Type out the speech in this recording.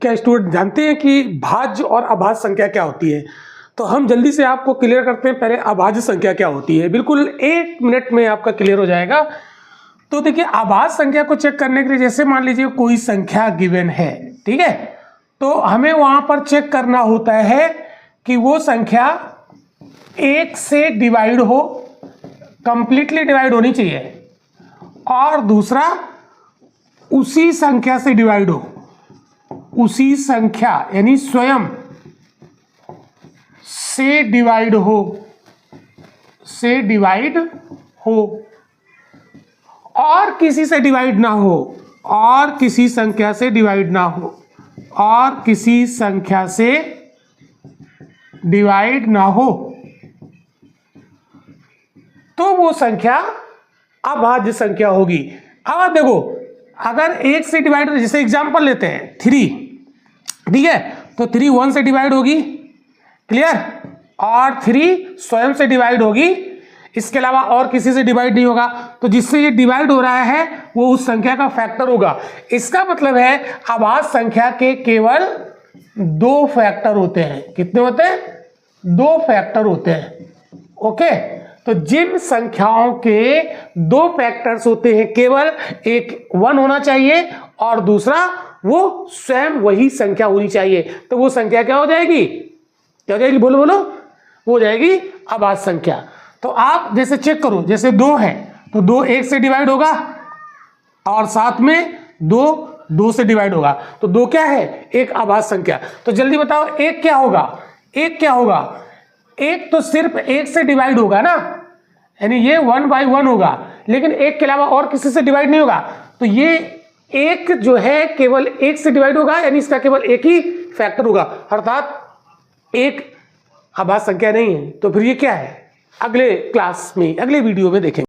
क्या स्टूडेंट जानते हैं कि भाज्य और अभाज्य संख्या क्या होती है? तो हम जल्दी से आपको क्लियर करते हैं। पहले अभाज्य संख्या क्या होती है, बिल्कुल 1 मिनट में आपका क्लियर हो जाएगा। तो देखिए, अभाज्य संख्या को चेक करने के लिए जैसे मान लीजिए कोई संख्या गिवन है, ठीक है, तो हमें वहां पर चेक करना होता है कि वो संख्या 1 से डिवाइड हो, कंप्लीटली डिवाइड होनी चाहिए, और दूसरा उसी संख्या से डिवाइड हो, उसी संख्या यानी स्वयं से डिवाइड हो, से डिवाइड हो, और किसी से डिवाइड ना हो, और किसी संख्या से डिवाइड ना हो, और किसी संख्या से डिवाइड ना हो, तो वो संख्या अभाज्य संख्या होगी। अब आप देखो, अगर 1 से डिवाइड, जैसे एग्जांपल लेते हैं 3, ठीक है, तो 3 1 से डिवाइड होगी, क्लियर, और 3 स्वयं से डिवाइड होगी, इसके अलावा और किसी से डिवाइड नहीं होगा। तो जिससे ये डिवाइड हो रहा है वो उस संख्या का फैक्टर होगा। इसका मतलब है अभाज्य संख्या के केवल 2 फैक्टर होते हैं। कितने होते हैं? 2 फैक्टर होते हैं। ओके, तो जिन संख्याओं के 2 फैक्टर्स होते हैं, केवल एक 1 होना चाहिए और दूसरा वो स्वयं वही संख्या होनी चाहिए, तो वो संख्या क्या हो जाएगी? क्या हो जाएगी? बोलो बोलो। वो हो जाएगी अभाज्य संख्या। तो आप जैसे चेक करो, जैसे 2 है तो 2 1 से डिवाइड होगा, और साथ में 2 से डिवाइड होगा, तो 2 क्या है? एक अभाज्य संख्या। तो जल्दी बताओ, 1 क्या होगा? 1 क्या होगा? 1 तो सिर्फ 1 से डिवाइड होगा ना, यानी ये 1/1 होगा, लेकिन 1 के अलावा और किसी से डिवाइड नहीं होगा। तो ये 1 जो है केवल 1 से डिवाइड होगा, यानी इसका केवल एक ही फैक्टर होगा, अर्थात एक अभाज्य संख्या नहीं है। तो फिर ये क्या है? अगले क्लास में, अगले वीडियो में देखेंगे।